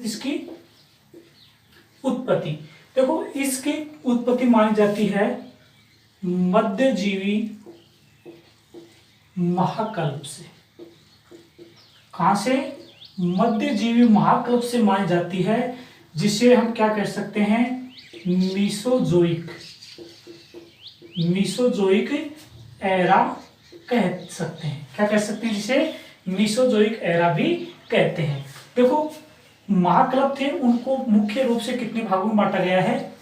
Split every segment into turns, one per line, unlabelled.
इसकी उत्पत्ति। देखो इसकी उत्पत्ति मानी जाती है मध्यजीवी महाकल्प से। कहां से? मध्यजीवी महाकल्प से मानी जाती है, जिसे हम क्या कह सकते हैं? मीसोजोइक एरा कह सकते हैं। क्या कह सकते हैं? जिसे मीसोजोइक एरा भी कहते हैं। देखो महाकल्प थे, उनको मुख्य रूप से कितने भागों में बांटा गया है?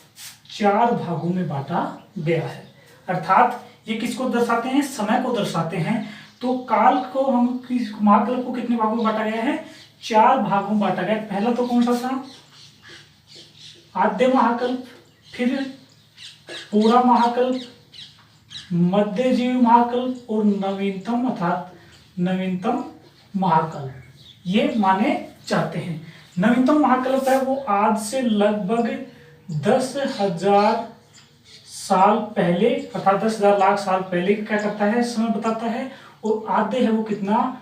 4 भागों में बांटा गया है। अर्थात ये किसको दर्शाते हैं? समय को दर्शाते हैं। तो काल को हम महाकल्प को कितने भागों में बांटा गया है? 4 भागों में बांटा गया। पहला तो कौन सा था? आद्य महाकल्प, फिर पूरा महाकल्प, मध्यजीवी महाकल्प और नवीनतम अर्थात नवीनतम महाकल्प, ये माने जाते हैं। नवीनतम महाकल्प है वो आज से लगभग 10,000 साल पहले अर्थात 10,000 लाख साल पहले क्या करता है? समय बताता है। और आद्य है वो कितना?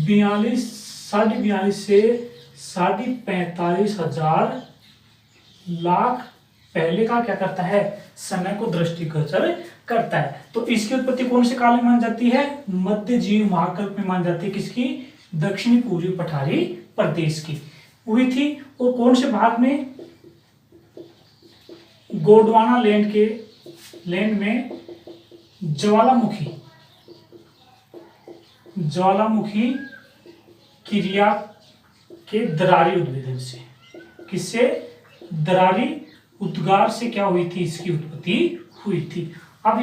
42 से 45,000 लाख पहले का क्या करता है? समय को दृष्टिगोचर करता है। तो इसकी उत्पत्ति कौन से काल में मानी जाती है? मध्यजीवी महाकल्प में मानी जाती है। किसकी? दक्षिणी पूर्वी पठारी प्रदेश की हुई थी। और कौन से भाग में? गोंडवाना लैंड में ज्वालामुखी क्रिया के दरारी उद्भेदन से। किससे? दरारी उद्गार से क्या हुई थी? इसकी उत्पत्ति हुई थी। अब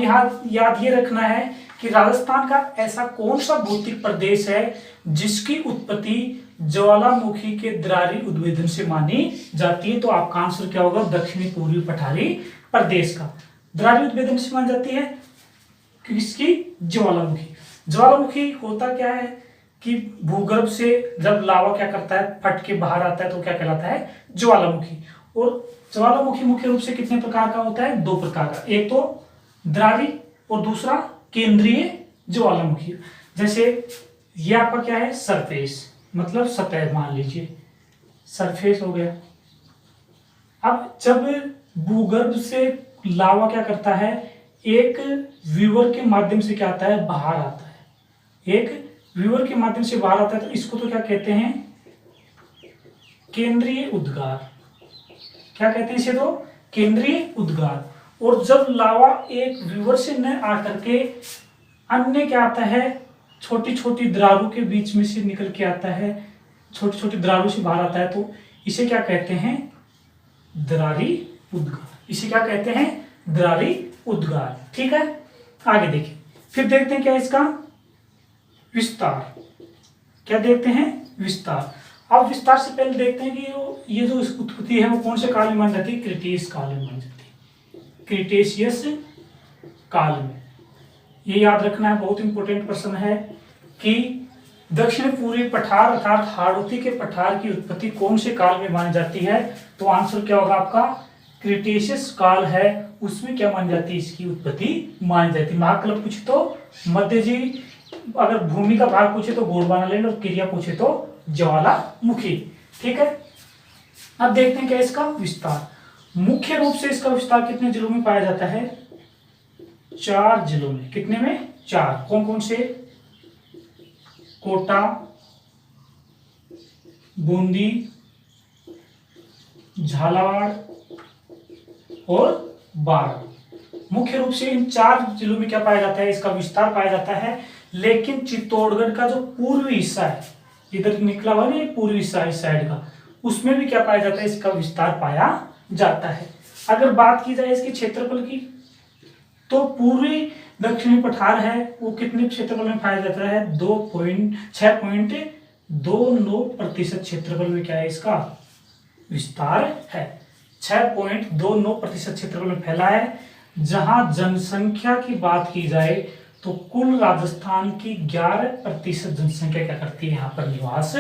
याद ये रखना है कि राजस्थान का ऐसा कौन सा भौतिक प्रदेश है जिसकी उत्पत्ति ज्वालामुखी के दरारी उद्भेदन से मानी जाती है? तो आपका आंसर क्या होगा? दक्षिणी पूर्वी पठारी प्रदेश का दरारी उद्भेदन से मानी जाती है। किसकी? ज्वालामुखी होता क्या है कि भूगर्भ से जब लावा क्या करता है? फट के बाहर आता है तो क्या कहलाता है? ज्वालामुखी। और ज्वालामुखी मुख्य रूप से कितने प्रकार का होता है? 2 प्रकार का। एक तो दरारी और दूसरा केंद्रीय ज्वालामुखी। जैसे ये आपका क्या है? सरफेस, मतलब सतह मान लीजिए, सरफेस हो गया। अब जब भूगर्भ से लावा क्या करता है? एक व्यूअर के माध्यम से क्या आता है? बाहर आता है। एक व्यूअर के माध्यम से बाहर आता है, तो इसको तो क्या कहते हैं? केंद्रीय उद्गार। क्या कहते हैं इसे? तो केंद्रीय उद्गार। और जब लावा एक व्यूअर से न आकर के अन्य क्या आता है? छोटी छोटी दरारों के बीच में से निकल के आता है, छोटी छोटी दरारों से बाहर आता है, तो इसे क्या कहते हैं? दरारी उद्गार। इसे क्या कहते हैं? दरारी उद्गार। ठीक है, आगे देखिए। फिर देखते हैं क्या इसका विस्तार। क्या देखते हैं? विस्तार। अब विस्तार से पहले देखते हैं कि ये जो उत्पत्ति है वो कौन से काल में मानी जाती है? क्रिटेशियस काल में मानी जाती है। क्रिटेशियस काल में। ये याद रखना है, बहुत इंपॉर्टेंट प्रश्न है कि दक्षिण पूर्वी पठार अर्थात हाड़ौती के पठार की उत्पत्ति कौन से काल में मानी जाती है? तो आंसर क्या होगा आपका? क्रिटेशियस काल है, उसमें क्या मानी जाती है? इसकी उत्पत्ति मानी जाती है। महाकल्प पूछे तो मध्यजीवी, अगर भूमि का भाग पूछे तो गोंडवाना लैंड, और क्रिया पूछे तो ज्वालामुखी। ठीक है, अब देखते हैं क्या इसका विस्तार। मुख्य रूप से इसका विस्तार कितने जिलों में पाया जाता है? 4 जिलों में। कितने में? 4। कौन कौन से? कोटा, बूंदी, झालावाड़ और बाढ़। मुख्य रूप से इन 4 जिलों में क्या पाया जाता है? इसका विस्तार पाया जाता है। लेकिन चित्तौड़गढ़ का जो पूर्वी हिस्सा है, इधर निकला हुआ ना पूर्वी हिस्सा इस साइड का, उसमें भी क्या पाया जाता है? इसका विस्तार पाया जाता है। अगर बात की जाए इसके क्षेत्रफल की, तो पूर्वी दक्षिणी पठार है वो कितने क्षेत्रफल में पाया जाता है? 6.29% क्षेत्रफल में क्या है? इसका विस्तार है। 6.29% क्षेत्रफल में फैला है। जहां जनसंख्या की बात की जाए तो कुल राजस्थान की 11% जनसंख्या क्या करती है? यहाँ पर निवास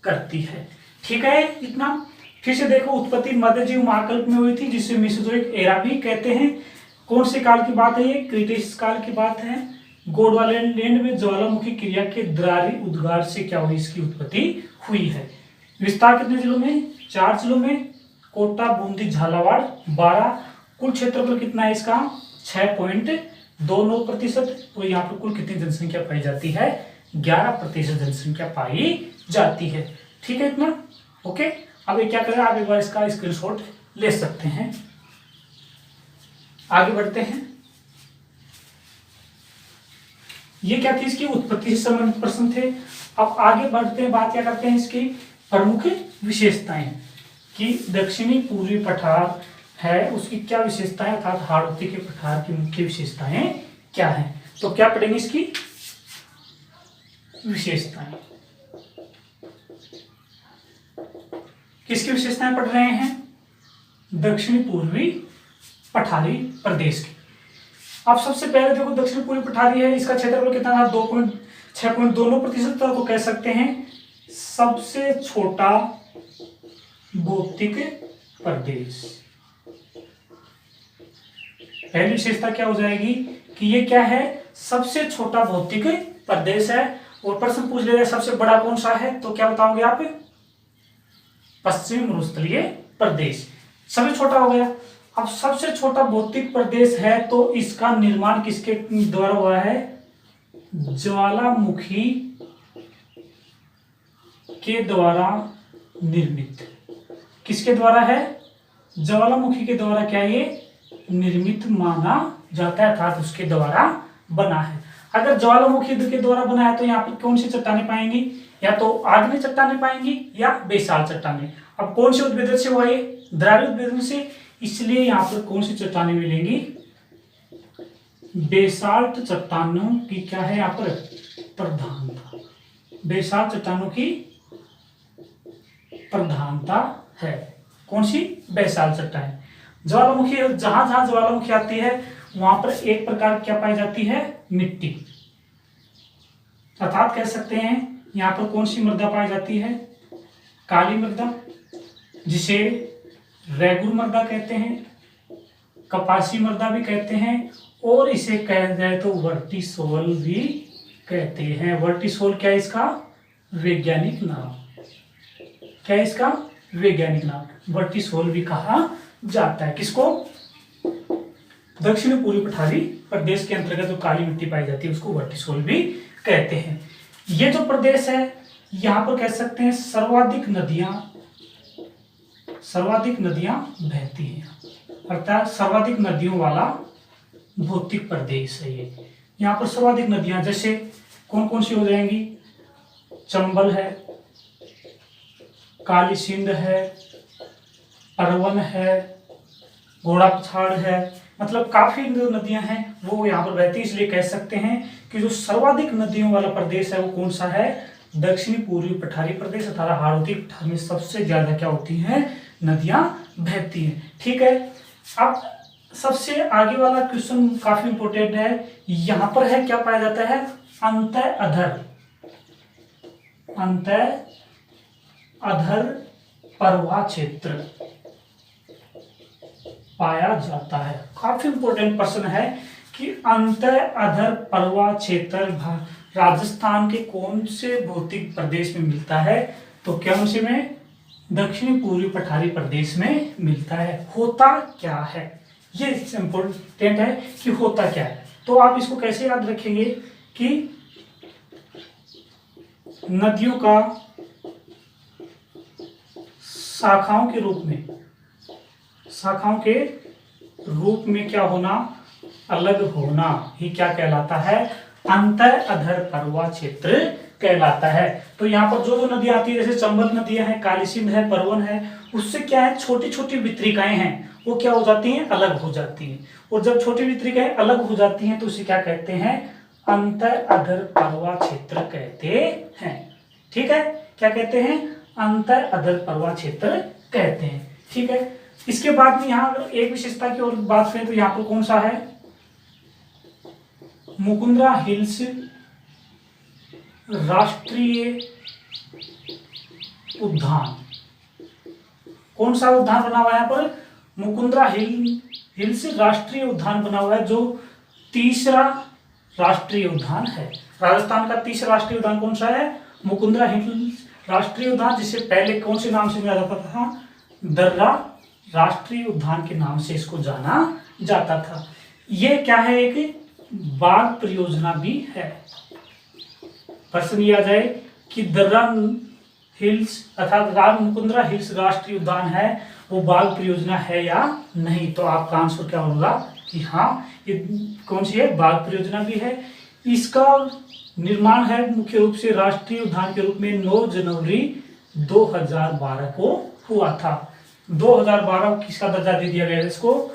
करती है। ठीक है, इतना। फिर से देखो, उत्पत्ति मध्यजीवी महाकल्प में हुई थी, जिसे मीसोजोइक एरा भी कहते हैं। कौन से काल की बात है? ये क्रिटेशियस काल की बात है। गोंडवाना लैंड में ज्वालामुखी क्रिया के दरारी उद्गार से क्या हुई? इसकी उत्पत्ति हुई है। विस्तार कितने जिलों में? 4 जिलों में, कोटा, बूंदी, झालावाड़ 12। कुल क्षेत्रफल कितना है इसका? 6.29%। और यहाँ पर कुल कितनी जनसंख्या पाई जाती है? 11% जनसंख्या पाई जाती है। ठीक है इतना? ओके, अब ये क्या करें, आप एक बार इसका स्क्रीनशॉट ले सकते हैं। आगे बढ़ते हैं। ये क्या थी? इसकी उत्पत्ति से संबंधित प्रश्न थे। अब आगे बढ़ते हैं, बात क्या करते हैं इसकी प्रमुख विशेषताएं कि दक्षिणी पूर्वी पठार है उसकी क्या विशेषताएं, अर्थात हाड़ौती के पठार की मुख्य विशेषताएं क्या है। तो क्या पढ़ेंगे इसकी विशेषताएं? किसकी विशेषताएं पढ़ रहे हैं? दक्षिणी पूर्वी पठारी प्रदेश की। अब सबसे पहले देखो, दक्षिण पूर्वी पठारी है, इसका क्षेत्रफल कितना था? 6.22% था। तो कह सकते हैं सबसे छोटा भौतिक प्रदेश। पहली विशेषता क्या हो जाएगी कि ये क्या है? सबसे छोटा भौतिक प्रदेश है। और प्रश्न पूछ ले सबसे बड़ा कौन सा है, तो क्या बताओगे आप? पश्चिम मरुस्थलीय प्रदेश सबसे छोटा हो गया। अब सबसे छोटा भौतिक प्रदेश है तो इसका निर्माण किसके द्वारा हुआ है? ज्वालामुखी के द्वारा निर्मित। किसके द्वारा है? ज्वालामुखी के द्वारा क्या ये निर्मित माना जाता है, अर्थात उसके द्वारा बना है। अगर ज्वालामुखी के द्वारा बना है तो यहाँ पर कौन सी चट्टानें पाएंगी? या तो आग्नेय चट्टानें पाएंगी या बेसाल चट्टानें। अब कौन से उद्भेदन से हुआ ये? द्रावी उद्भेदन से, इसलिए यहाँ पर कौन सी चट्टानें मिलेंगी? बेसाल्ट चट्टानों की क्या है यहाँ पर प्रधानता। बेसाल्ट चट्टानों की प्रधानता है। कौन सी? बेसाल्ट चट्टान। ज्वालामुखी, जहां जहां ज्वालामुखी आती है वहां पर एक प्रकार क्या पाई जाती है? मिट्टी। अर्थात कह सकते हैं यहाँ पर कौन सी मृदा पाई जाती है? काली मृदा, जिसे रेगुर मृदा कहते हैं, कपासी मृदा भी कहते हैं, और इसे कहा जाए तो वर्टिसोल भी कहते हैं। वर्टिसोल क्या है इसका वैज्ञानिक नाम? क्या है इसका वैज्ञानिक नाम? वर्टिसोल भी कहा जाता है। किसको? दक्षिण पूर्वी पठारी प्रदेश के अंतर्गत जो काली मिट्टी पाई जाती है उसको वर्टिसोल भी कहते हैं। ये जो प्रदेश है यहां पर कह सकते हैं सर्वाधिक नदियां बहती हैं, अर्थात सर्वाधिक नदियों वाला भौतिक प्रदेश है ये। यहाँ पर सर्वाधिक नदियां जैसे कौन कौन सी हो जाएंगी? चंबल है, काली सिंध है, परवन है, घोड़ा पछाड़ है, मतलब काफी जो नदियां हैं वो यहाँ पर बहती है। इसलिए कह सकते हैं कि जो सर्वाधिक नदियों वाला प्रदेश है वो कौन सा है? दक्षिणी पूर्वी पठारी प्रदेश, अर्थात हाड़ौती पठार में सबसे ज्यादा क्या होती हैं? नदियां बहती हैं। ठीक है, अब सबसे आगे वाला क्वेश्चन काफी इंपोर्टेंट है। यहां पर है क्या पाया जाता है? अंतः अधर परवा क्षेत्र पाया जाता है। काफी इंपोर्टेंट प्रश्न है कि अंतः अधर परवा क्षेत्र राजस्थान के कौन से भौतिक प्रदेश में मिलता है? तो कौन से में? दक्षिणी पूर्वी पठारी प्रदेश में मिलता है। होता क्या है? ये इंपोर्टेंट है कि होता क्या है। तो आप इसको कैसे याद रखेंगे कि नदियों का शाखाओं के रूप में क्या होना? अलग होना ही क्या कहलाता है? अंतर अधर परवा क्षेत्र कहलाता है। तो यहाँ पर जो नदी आती है जैसे चंबल नदियां हैं, काली सिंध है, परवन है, उससे क्या है छोटी छोटी वितरिकाएं हैं वो क्या हो जाती हैं? अलग हो जाती हैं। और जब छोटी वितरिकाएं अलग हो जाती हैं तो उसे क्या कहते हैं? अंतर अधर परवा क्षेत्र कहते हैं। ठीक है, क्या कहते हैं? अंतर अधर परवा क्षेत्र कहते हैं। ठीक है, इसके बाद में यहाँ एक विशेषता की और बात करें तो यहाँ पर कौन सा है? मुकुंदरा हिल्स राष्ट्रीय उद्यान। कौन सा उद्यान बना हुआ है यहाँ पर? मुकुंदरा हिल्स राष्ट्रीय उद्यान बना हुआ है, जो तीसरा राष्ट्रीय उद्यान है। राजस्थान का तीसरा राष्ट्रीय उद्यान कौन सा है? मुकुंदरा हिल्स राष्ट्रीय उद्यान जिसे पहले कौन से नाम से जाना जाता था, दर्रा राष्ट्रीय उद्यान के नाम से इसको जाना जाता था। ये क्या है, एक बाघ परियोजना भी है। प्रश्न ये आ जाए कि दर्रा हिल्स अर्थात राम मुकुंदरा हिल्स राष्ट्रीय उद्यान है, वो बाघ परियोजना है या नहीं, तो आपका आंसर क्या होगा कि हाँ, ये कौन सी है, बाघ परियोजना भी है। इसका निर्माण है मुख्य रूप से राष्ट्रीय उद्यान के रूप में 9 जनवरी 2012 को हुआ था। 2012 को किसका दर्जा दे दिया गया, इसको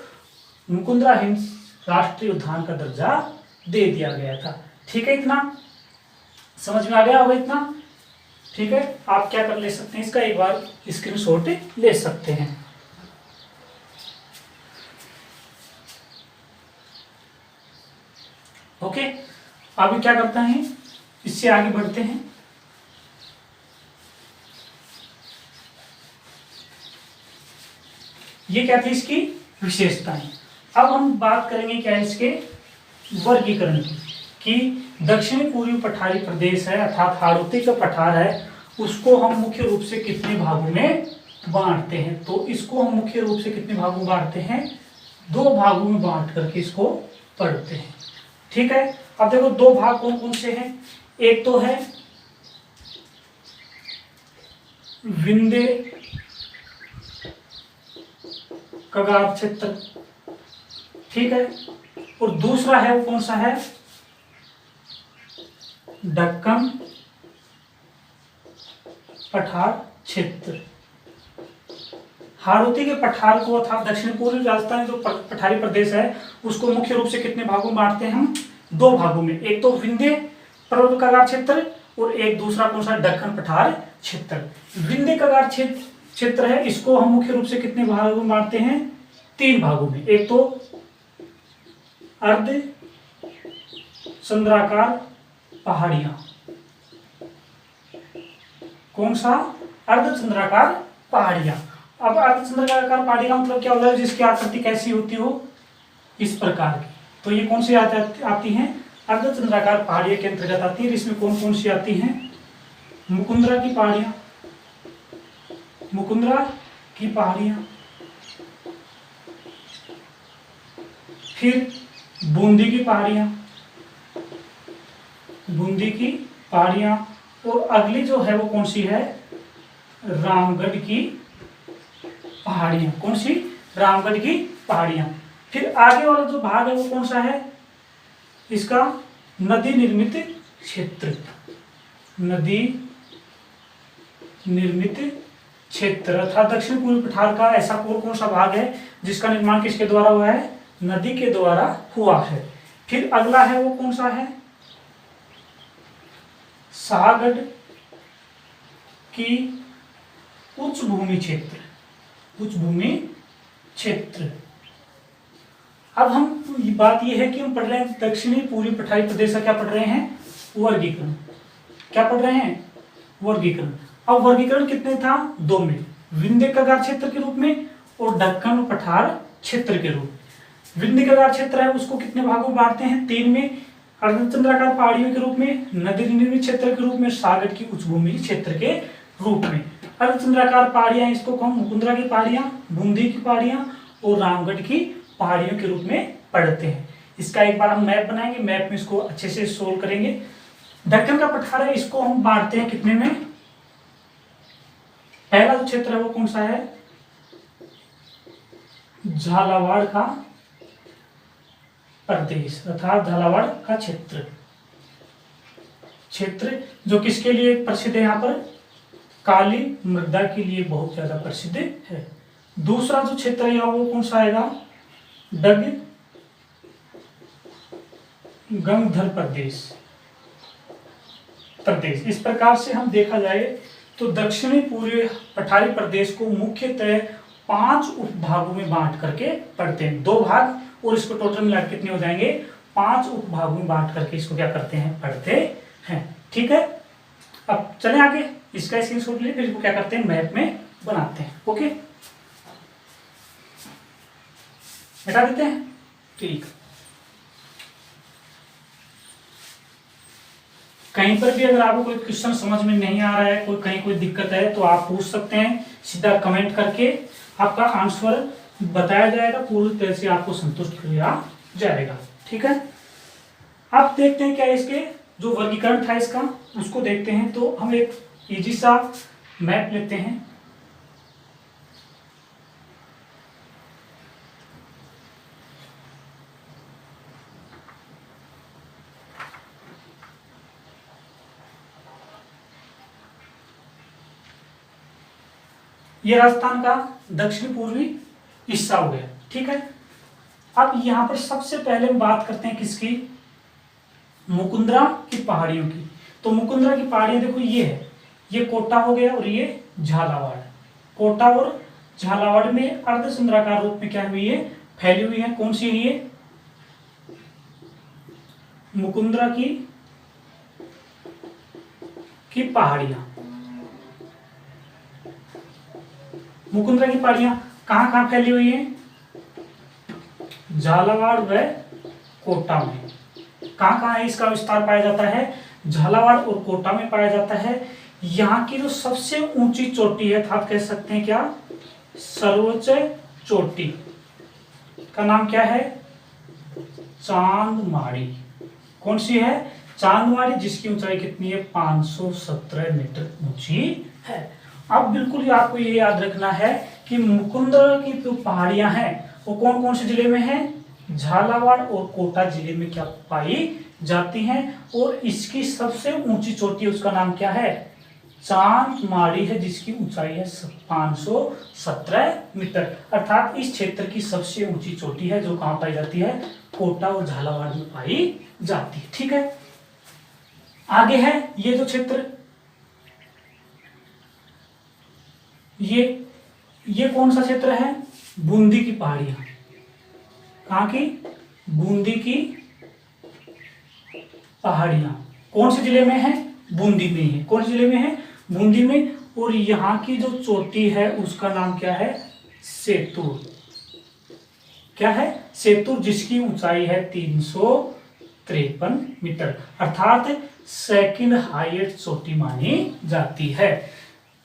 मुकुंदरा हिल्स राष्ट्रीय उद्यान का दर्जा दे दिया गया था। ठीक है, इतना समझ में आ गया होगा इतना। ठीक है, आप क्या कर ले सकते हैं, इसका एक बार स्क्रीनशॉट ले सकते हैं। ओके, अभी क्या करते हैं, इससे आगे बढ़ते हैं। ये क्या थी इसकी विशेषताएं। अब हम बात करेंगे क्या इसके वर्गीकरण की, कि दक्षिणी पूर्वी पठारी प्रदेश है अर्थात हाड़ौती का पठार है, उसको हम मुख्य रूप से कितने भागों में बांटते हैं। तो इसको हम मुख्य रूप से कितने भागों में बांटते हैं, 2 भागों में बांट करके इसको पढ़ते हैं। ठीक है, अब देखो 2 भाग कौन कौन से हैं, एक तो है विंध्य कगार क्षेत्र, ठीक है, और दूसरा है वो कौन सा है, दक्कन पठार क्षेत्र। हाड़ौती के पठार को अर्थात दक्षिण पूर्वी राजस्थान जो पठारी प्रदेश है उसको मुख्य रूप से कितने भागों में बांटते हैं हम, 2 भागों में, एक तो विंध्य पर्वत कगार क्षेत्र और एक दूसरा कौन सा, दक्कन पठार क्षेत्र। विंध्य कगार क्षेत्र है, इसको हम मुख्य रूप से कितने भागों में बांटते हैं, 3 भागों में, एक तो अर्ध चंद्राकार पहाड़ियां, कौन सा, अर्धचंद्राकार पहाड़ियां। अब अर्धचंद्राकार पहाड़ी का मतलब क्या होता है, जिसकी आकृति कैसी होती हो, इस प्रकार की, तो ये कौन सी आती हैं, अर्धचंद्राकार पहाड़ियों के अंतर्गत आती है। इसमें कौन कौन सी आती हैं, मुकुंदरा की पहाड़ियां, मुकुंदरा की पहाड़ियां, फिर बूंदी की पहाड़ियां, बूंदी की पहाड़ियां, और अगली जो है वो कौन सी है, रामगढ़ की पहाड़ियां, कौन सी, रामगढ़ की पहाड़ियां। फिर आगे वाला जो भाग है वो कौन सा है, इसका नदी निर्मित क्षेत्र, नदी निर्मित क्षेत्र अर्थात दक्षिण पूर्वी पठार का ऐसा कौन सा भाग है जिसका निर्माण किसके द्वारा हुआ है, नदी के द्वारा हुआ है। फिर अगला है वो कौन सा है, शाहगढ़ की उच्च भूमि क्षेत्र, उच्च भूमि क्षेत्र। अब हम बात यह है कि हम पढ़ रहे हैं दक्षिणी पूर्वी पठारी प्रदेश का क्या पढ़ रहे हैं, वर्गीकरण। क्या पढ़ रहे हैं, वर्गीकरण। अब वर्गीकरण कितने था, 2 में, विंध्य कगार क्षेत्र के रूप में और दक्कन पठार क्षेत्र के रूप में। विंध्य कगार क्षेत्र है उसको कितने भागों में बांटते हैं, 3 में, अर्धचंद्राकार पहाड़ियों के रूप में, नदी निर्मित क्षेत्र के रूप में, सागर की उच्च भूमि क्षेत्र के रूप में। अर्धचंद्राकार पहाड़ियां इसको हम मुकुंदरा की पहाड़ियां, बूंदी की पहाड़ियां और रामगढ़ की पहाड़ियों के रूप में पढ़ते हैं। इसका एक बार हम मैप बनाएंगे, मैप में इसको अच्छे से सोल्व करेंगे। दक्कन का पठार है इसको हम बांटते हैं कितने में, पहला जो क्षेत्र है वो कौन सा है, झालावाड़ का प्रदेश अर्थात झालावाड़ का क्षेत्र, क्षेत्र जो किसके लिए प्रसिद्ध है, यहाँ पर काली मृदा के लिए बहुत ज्यादा प्रसिद्ध है। दूसरा जो क्षेत्र है वो कौन सा आएगा, गंगधर प्रदेश। इस प्रकार से हम देखा जाए तो दक्षिणी पूर्वी पठारी प्रदेश को मुख्यतः 5 उपभागों में बांट करके पढ़ते हैं, 2 भाग और इसको टोटल मिला कितने हो जाएंगे, 5 उपभागों में बांट करके इसको क्या करते हैं, पढ़ते हैं। ठीक है, अब चलें आगे, इसका स्क्रीनशॉट ले फिर इसको क्या करते हैं, मैप में बनाते हैं। ओके, हटा देते हैं, ठीक। कहीं पर भी अगर आपको कोई क्वेश्चन समझ में नहीं आ रहा है, कहीं कोई दिक्कत है, तो आप पूछ सकते हैं, सीधा कमेंट करके आपका आंसर बताया जाएगा, पूरी तरह से आपको संतुष्ट किया जाएगा। ठीक है, अब देखते हैं क्या इसके जो वर्गीकरण था इसका उसको देखते हैं। तो हम एक इजी सा मैप लेते हैं। ये राजस्थान का दक्षिण पूर्वी हिस्सा हो गया। ठीक है, अब यहां पर सबसे पहले हम बात करते हैं किसकी, मुकुंदरा की पहाड़ियों की। तो मुकुंदरा की पहाड़ियां देखो ये है, ये कोटा हो गया और ये झालावाड़। कोटा और झालावाड़ में अर्धचंद्राकार रूप में क्या हुई है, फैली हुई है। कौन सी है ये, मुकुंदरा की पहाड़ियां। मुकुंदरा की पहाड़ियां कहां कहां फैली हुई है, झालावाड़ व कोटा में। कहां कहां है इसका विस्तार पाया जाता है, झालावाड़ और कोटा में पाया जाता है। यहाँ की जो सबसे ऊंची चोटी है, आप कह सकते हैं क्या, सर्वोच्च चोटी का नाम क्या है, चांदमाड़ी। कौन सी है, चांदमाड़ी, जिसकी ऊंचाई कितनी है, 517 मीटर ऊंची है। अब बिल्कुल आपको ये याद रखना है कि मुकुंदरा की जो पहाड़ियां हैं वो कौन कौन से जिले में है, झालावाड़ और कोटा जिले में क्या पाई जाती हैं। और इसकी सबसे ऊंची चोटी उसका नाम क्या है, चांदमाड़ी है, जिसकी ऊंचाई है 517 मीटर। अर्थात इस क्षेत्र की सबसे ऊंची चोटी है जो कहां पाई जाती है, कोटा और झालावाड़ में पाई जाती है। ठीक है, आगे है ये जो क्षेत्र, ये कौन सा क्षेत्र है, बूंदी की पहाड़ियां। कहां की, बूंदी की पहाड़ियां। कौन से जिले में है, बूंदी में है। कौन से जिले में है, बूंदी में। और यहाँ की जो चोटी है उसका नाम क्या है, सेतुर। क्या है, सेतुर, जिसकी ऊंचाई है 353 मीटर, अर्थात सेकंड हाईएस्ट चोटी मानी जाती है।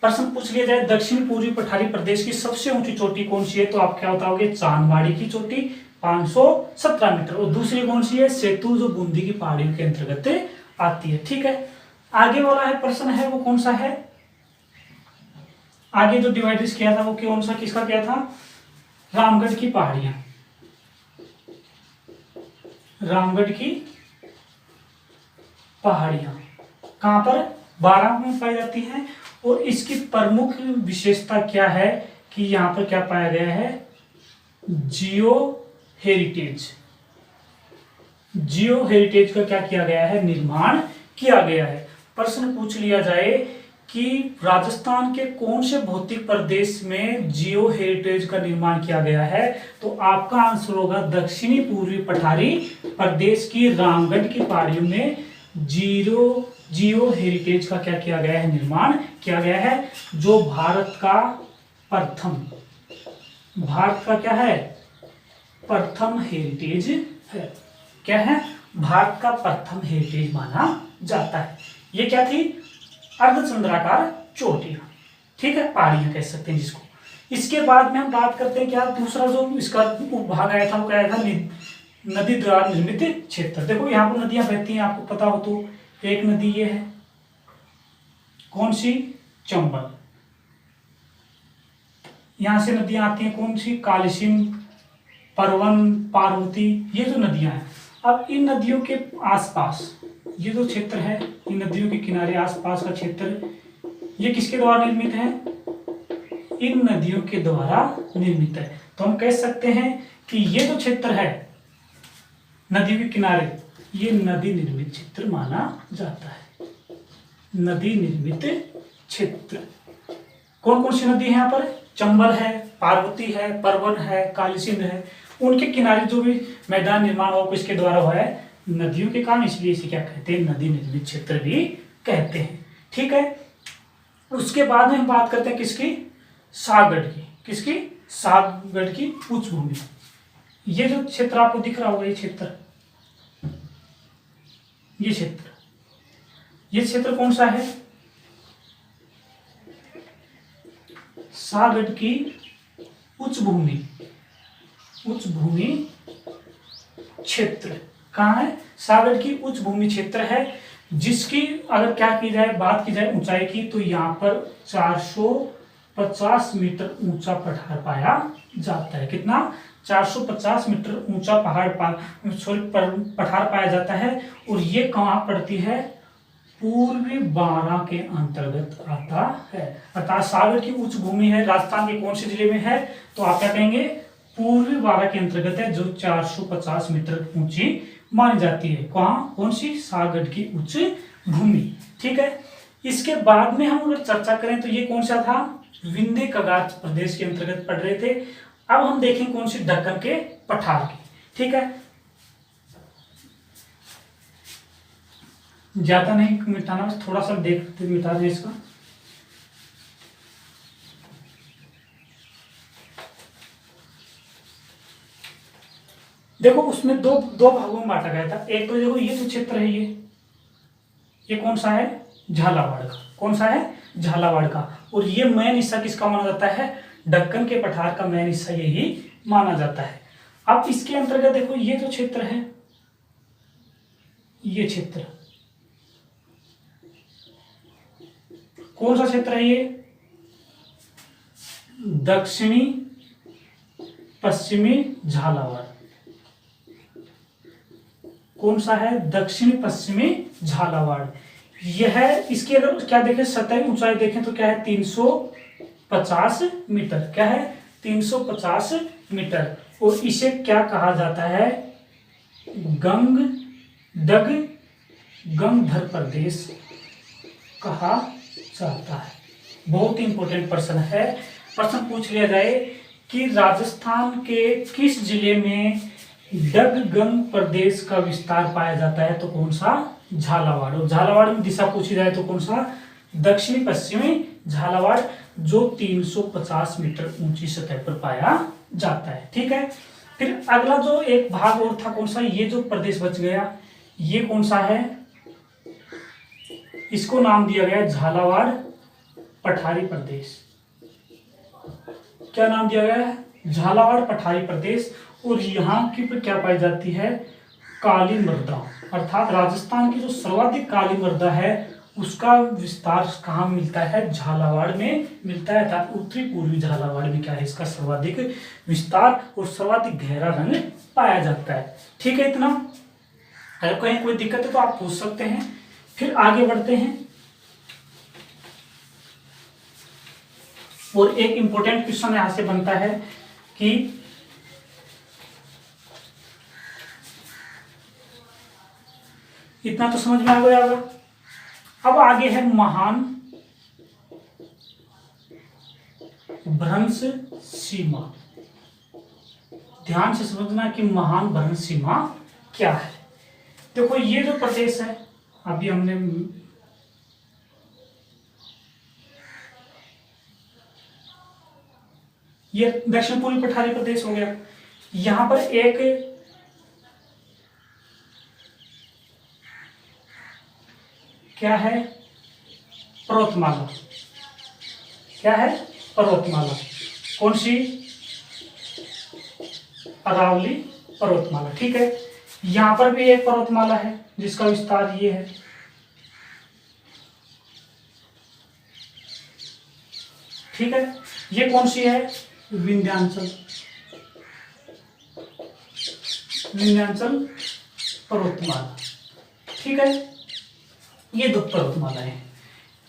प्रश्न पूछ लिया जाए दक्षिण पूर्वी पठारी प्रदेश की सबसे ऊंची चोटी कौन सी है, तो आप क्या बताओगे, चांदमाड़ी की चोटी 517 मीटर। और दूसरी कौन सी है, सेतुर, जो बूंदी की पहाड़ियों के अंतर्गत आती है। ठीक है, आगे वाला है प्रश्न है वो कौन सा है, आगे जो डिवाइड किया था वो कौन सा, किसका किया था, रामगढ़ की पहाड़ियां। रामगढ़ की पहाड़ियां कहां पर, बारां में पाई जाती है। और इसकी प्रमुख विशेषता क्या है कि यहां पर क्या पाया गया है, जियो हेरिटेज। जियो हेरिटेज का क्या किया गया है, निर्माण किया गया है। प्रश्न पूछ लिया जाए कि राजस्थान के कौन से भौतिक प्रदेश में जियो हेरिटेज का निर्माण किया गया है, तो आपका आंसर होगा दक्षिणी पूर्वी पठारी प्रदेश की रामगढ़ की पहाड़ियों में जियो हेरिटेज का क्या किया गया है, निर्माण किया गया है। जो भारत का क्या है, प्रथम हेरिटेज है। क्या है, भारत का प्रथम हेरिटेज माना जाता है। ये क्या थी, अर्धचंद्राकार चोटियां। ठीक है, पहाड़ियां कह सकते हैं जिसको। इसके बाद में हम बात करते हैं क्या, दूसरा जो इसका उपभाग आया था वो क्या आया था, नदी द्वारा निर्मित क्षेत्र। देखो यहाँ पर नदियां बहती हैं, आपको पता हो तो, एक नदी ये है, कौन सी, चंबल। यहां से नदियां आती हैं, कौन सी, कालीसिंध, परवन, पार्वती, ये जो नदियां हैं। अब इन नदियों के आसपास ये जो क्षेत्र है, इन नदियों के किनारे आसपास का क्षेत्र, ये किसके द्वारा निर्मित है, इन नदियों के द्वारा निर्मित है। तो हम कह सकते हैं कि ये जो क्षेत्र है नदियों के किनारे, ये नदी निर्मित क्षेत्र माना जाता है। नदी निर्मित क्षेत्र, कौन कौन सी नदी है यहाँ पर, चंबल है, पार्वती है, परवन है, कालीसिंध है। उनके किनारे जो भी मैदान निर्माण हुआ किसके द्वारा हुआ है, नदियों के कारण, इसलिए इसे क्या कहते हैं, नदी निर्मित क्षेत्र भी कहते हैं। ठीक है, उसके बाद में हम बात करते हैं किसकी, सागढ़ की। किसकी, सागढ़ की उच्च भूमि। ये जो क्षेत्र आपको दिख रहा होगा, ये क्षेत्र ये क्षेत्र कौन सा है? सागड की उच्च भूमि क्षेत्र कहाँ है? सागड की उच्च भूमि क्षेत्र है, जिसकी अगर क्या की जाए, बात की जाए ऊंचाई की, तो यहाँ पर 450 मीटर ऊंचा पठार पाया जाता है। कितना? 450 मीटर ऊंचा पठार पाया जाता है। और ये कहाँ पड़ती है? पूर्वी बारां के अंतर्गत आता है। अर्थात सागर की उच्च भूमि है, राजस्थान के कौन से जिले में है? तो आप क्या कहेंगे? पूर्वी बारां के अंतर्गत है, जो 450 मीटर ऊंची मानी जाती है। कहाँ? कौन सी? सागर की उच्च भूमि। ठीक है। इसके बाद में हम अगर चर्चा करें तो ये कौन सा था? विंध्य कगार प्रदेश के अंतर्गत पड़ रहे थे। अब हम देखें कौन सी? दक्कन के पठार की। ठीक है, ज्यादा नहीं मिटाना, बस थोड़ा सा देखते मिटा दें इसका। देखो उसमें दो भागों में बांटा गया था। एक तो देखो ये जो क्षेत्र है, ये कौन सा है? झालावाड़ का। कौन सा है? झालावाड़ का। और ये मेन हिस्सा किसका माना जाता है? दक्कन के पठार का मेन हिस्सा यही माना जाता है। अब इसके अंतर्गत देखो ये जो क्षेत्र है, ये क्षेत्र कौन सा क्षेत्र है? ये दक्षिणी पश्चिमी झालावाड़। कौन सा है? दक्षिणी पश्चिमी झालावाड़। यह इसकी अगर क्या देखें, सतही ऊंचाई देखें तो क्या है? 350 मीटर। क्या है? 350 मीटर। और इसे क्या कहा जाता है? गंगधर प्रदेश कहा जाता है। बहुत ही इंपॉर्टेंट प्रश्न है। प्रश्न पूछ लिया जाए कि राजस्थान के किस जिले में डगगंग प्रदेश का विस्तार पाया जाता है, तो कौन सा? झालावाड़। और झालावाड़ में दिशा पूछी जाए तो कौन सा? दक्षिणी पश्चिमी झालावाड़, जो 350 मीटर ऊंची सतह पर पाया जाता है। ठीक है। फिर अगला जो एक भाग और था, कौन सा? ये जो प्रदेश बच गया, ये कौन सा है? इसको नाम दिया गया झालावाड़ पठारी प्रदेश। क्या नाम दिया गया है? झालावाड़ पठारी प्रदेश। और यहाँ की पर क्या पाई जाती है? काली मृदा। अर्थात राजस्थान की जो सर्वाधिक काली मृदा है, उसका विस्तार कहाँ मिलता है? झालावाड़ में मिलता है। अर्थात उत्तरी पूर्वी झालावाड़ में क्या है? इसका सर्वाधिक विस्तार और सर्वाधिक गहरा रंग पाया जाता है। ठीक है। इतना, अगर कहीं कोई दिक्कत है तो आप पूछ सकते हैं। फिर आगे बढ़ते हैं और एक इंपॉर्टेंट क्वेश्चन यहां से बनता है कि इतना तो समझ में आ गया होगा। अब आगे है महान भ्रंश सीमा। ध्यान से समझना कि महान भ्रंश सीमा क्या है। देखो ये जो प्रदेश है, अभी हमने ये दक्षिण पूर्वी पठारी प्रदेश हो गया। यहां पर एक क्या है? पर्वतमाला। क्या है? पर्वतमाला। कौन सी? अरावली पर्वतमाला। ठीक है। यहां पर भी एक पर्वतमाला है जिसका विस्तार ये है। ठीक है। ये कौन सी है? विंध्याचल पर्वतमाला। ठीक है। ये दो पर्वतमाला है।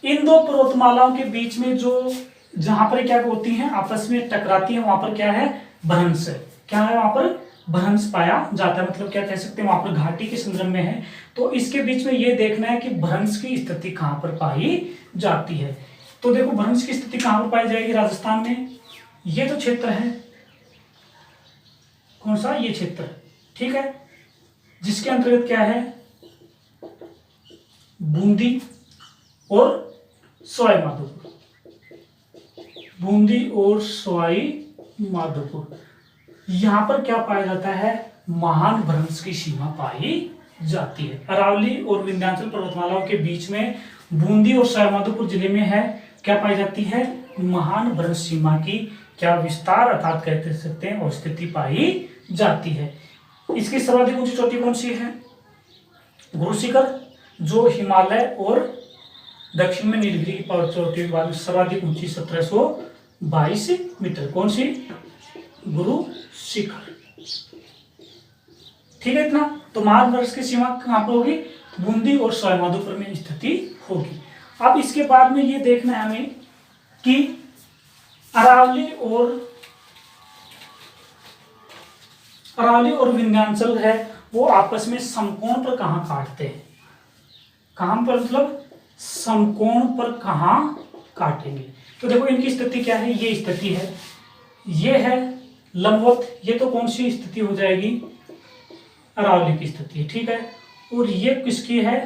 इन दो पर्वतमालाओं के बीच में जो जहां पर क्या होती हैं, आपस में टकराती है, वहां पर क्या है? भ्रंश है। क्या है? वहां पर भ्रंश पाया जाता है। मतलब क्या कह सकते हैं? वहां पर घाटी के संदर्भ में है। तो इसके बीच में ये देखना है कि भ्रंश की स्थिति कहां पर पाई जाती है। तो देखो भ्रंश की स्थिति कहां पर पाई जाएगी? राजस्थान में ये जो क्षेत्र है, कौन सा? ये क्षेत्र। ठीक है। जिसके अंतर्गत क्या है? बूंदी और सवाई माधोपुर। बूंदी और सवाई माधोपुर, यहां पर क्या पाया जाता है? महान भ्रंश की सीमा पाई जाती है। अरावली और विंध्याचल पर्वतमालाओं के बीच में बूंदी और सवाईमाधोपुर जिले में है क्या पाई जाती है, महान भ्रंश सीमा की क्या विस्तार अर्थात कहते सकते हैं और स्थिति पाई जाती है। इसकी सर्वाधिक ऊंची चोटी कौन सी है, गुरु शिखर, जो हिमालय और दक्षिण में नीलगिरी की चोटी के बाद सर्वाधिक ऊंची 1722 मीटर, कौन सी, गुरु शिखर। ठीक है इतना। तो महान भ्रंश की सीमा कहां पर होगी, बूंदी और सवाईमाधोपुर में स्थिति होगी। अब इसके बाद में ये देखना है हमें कि अरावली और विंध्याचल है वो आपस में समकोण पर कहां काटते हैं, कहां पर मतलब समकोण पर कहां काटेंगे। तो देखो इनकी स्थिति क्या है, ये स्थिति है, ये है लंबवत, ये तो कौन सी स्थिति हो जाएगी, अरावली की स्थिति, ठीक है। और ये किसकी है,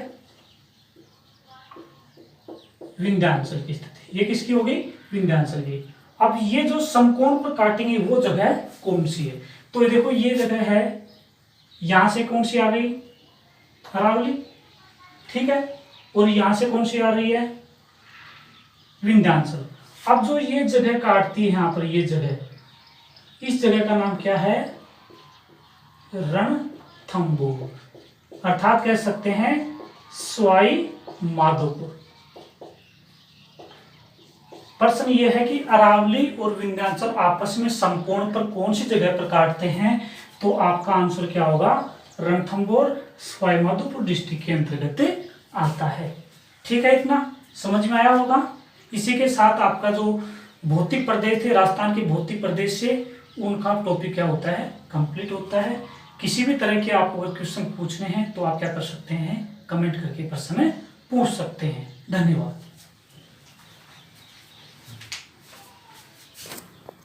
विंध्याचल की स्थिति, ये किसकी होगी, विंध्याचल की। अब ये जो समकोण पर काटेंगे वो जगह कौन सी है, तो ये देखो ये जगह है, यहां से कौन सी आ गई, अरावली, ठीक है, और यहां से कौन सी आ रही है, विंध्याचल। अब जो ये जगह काटती है यहां पर, ये जगह, इस जगह का नाम क्या है, रणथंभोर, अर्थात कह सकते हैं सवाईमाधोपुर। प्रश्न यह है कि अरावली और विंध्याचल आपस में समकोण पर कौन सी जगह पर काटते हैं, तो आपका आंसर क्या होगा, रणथंभोर सवाईमाधोपुर डिस्ट्रिक्ट के अंतर्गत आता है। ठीक है, इतना समझ में आया होगा। इसी के साथ आपका जो भौतिक प्रदेश थे, राजस्थान के भौतिक प्रदेश से उनका टॉपिक क्या होता है, कंप्लीट होता है। किसी भी तरह के आपको अगर क्वेश्चन पूछने हैं तो आप क्या कर सकते हैं, कमेंट करके प्रश्न पूछ सकते हैं। धन्यवाद।